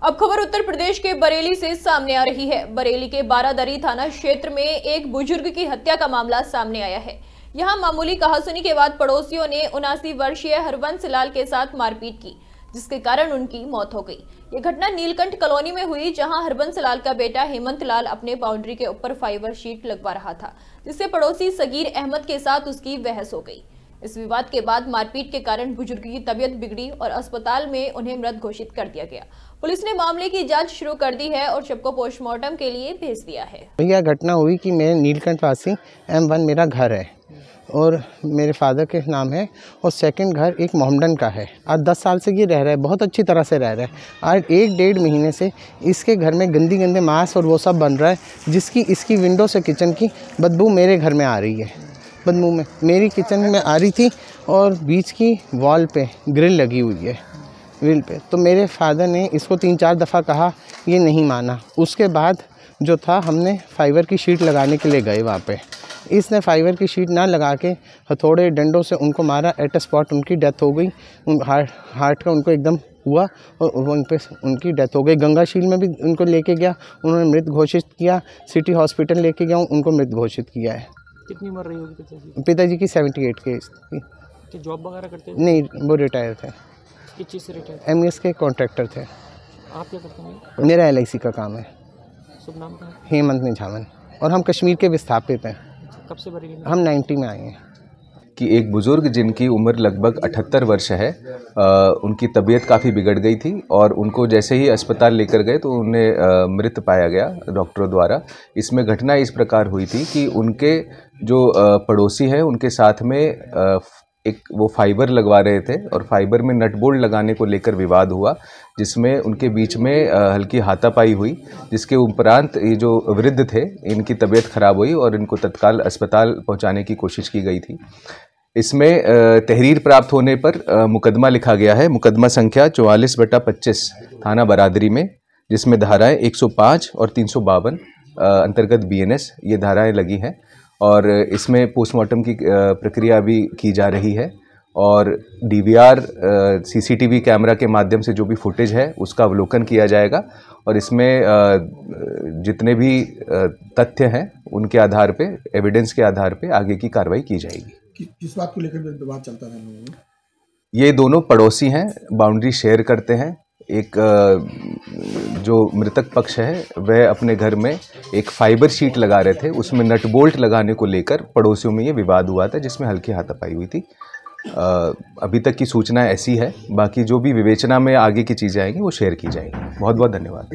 अब खबर उत्तर प्रदेश के बरेली से सामने आ रही है। बरेली के बारादरी थाना क्षेत्र में एक बुजुर्ग की हत्या का मामला सामने आया है। यहां मामूली कहासुनी के बाद पड़ोसियों ने 79 वर्षीय हरबंस लाल के साथ मारपीट की, जिसके कारण उनकी मौत हो गई। ये घटना नीलकंठ कॉलोनी में हुई, जहां हरबंस लाल का बेटा हेमंत लाल अपने बाउंड्री के ऊपर फाइबर शीट लगवा रहा था, जिससे पड़ोसी सगीर अहमद के साथ उसकी बहस हो गई। इस विवाद के बाद मारपीट के कारण बुजुर्ग की तबीयत बिगड़ी और अस्पताल में उन्हें मृत घोषित कर दिया गया। पुलिस ने मामले की जांच शुरू कर दी है और शव को पोस्टमार्टम के लिए भेज दिया है। यह घटना हुई कि मैं नीलकंठ वासी M1 मेरा घर है और मेरे फादर के नाम है, और सेकंड घर एक मोहम्मडन का है। आज 10 साल से ये रह रहा है, बहुत अच्छी तरह से रह रहा है। आज 1-1.5 महीने से इसके घर में गंदे मांस और वो सब बन रहा है, जिसकी इसकी विंडो से किचन की बदबू मेरे घर में आ रही है। बदबू में मेरी किचन में आ रही थी और बीच की वॉल पे ग्रिल लगी हुई है, ग्रिल पे। तो मेरे फादर ने इसको 3-4 दफ़ा कहा, ये नहीं माना। उसके बाद जो था, हमने फाइबर की शीट लगाने के लिए गए वहाँ पे। इसने फाइबर की शीट ना लगा के हथौड़े डंडों से उनको मारा। एट स्पॉट उनकी डेथ हो गई। हार्ट का उनको एकदम हुआ और वहीं पे उनकी डेथ हो गई। गंगाशील में भी उनको लेके गया, उन्होंने मृत घोषित किया। सिटी हॉस्पिटल लेके गया, उनको मृत घोषित किया है। कितनी उम्र रही होगी पिताजी की 78 की एज थी। कि जॉब वगैरह करते थे? नहीं, वो रिटायर थे। किस चीज़ से रिटायर? MES के कॉन्ट्रैक्टर थे। आप क्या करते हैं? मेरा LIC का काम है। शुभ नाम क्या है? हेमंत निझावन, और हम कश्मीर के विस्थापित हैं। कब से बरेली में? हम 90 में आए हैं। कि एक बुज़ुर्ग जिनकी उम्र लगभग 78 वर्ष है, उनकी तबीयत काफ़ी बिगड़ गई थी और उनको जैसे ही अस्पताल लेकर गए तो उन्हें मृत पाया गया डॉक्टरों द्वारा। इसमें घटना इस प्रकार हुई थी कि उनके जो पड़ोसी हैं, उनके साथ में एक वो फाइबर लगवा रहे थे और फाइबर में नट बोल्ट लगाने को लेकर विवाद हुआ, जिसमें उनके बीच में हल्की हाथापाई हुई, जिसके उपरांत ये जो वृद्ध थे, इनकी तबीयत खराब हुई और इनको तत्काल अस्पताल पहुंचाने की कोशिश की गई थी। इसमें तहरीर प्राप्त होने पर मुकदमा लिखा गया है, मुकदमा संख्या 44/25 थाना बरादरी में, जिसमें धाराएं 105 और 352 अंतर्गत BNS ये धाराएं लगी हैं। और इसमें पोस्टमार्टम की प्रक्रिया भी की जा रही है और DVR CCTV कैमरा के माध्यम से जो भी फुटेज है उसका अवलोकन किया जाएगा और इसमें जितने भी तथ्य हैं उनके आधार पे, एविडेंस के आधार पे आगे की कार्रवाई की जाएगी। किस बात को लेकर विवाद चलता है? ये दोनों पड़ोसी हैं, बाउंड्री शेयर करते हैं। एक जो मृतक पक्ष है वह अपने घर में एक फाइबर शीट लगा रहे थे, उसमें नट बोल्ट लगाने को लेकर पड़ोसियों में ये विवाद हुआ था, जिसमें हल्की हाथापाई हुई थी। अभी तक की सूचना ऐसी है, बाकी जो भी विवेचना में आगे की चीज़ें आएंगी वो शेयर की जाएंगी। बहुत बहुत धन्यवाद।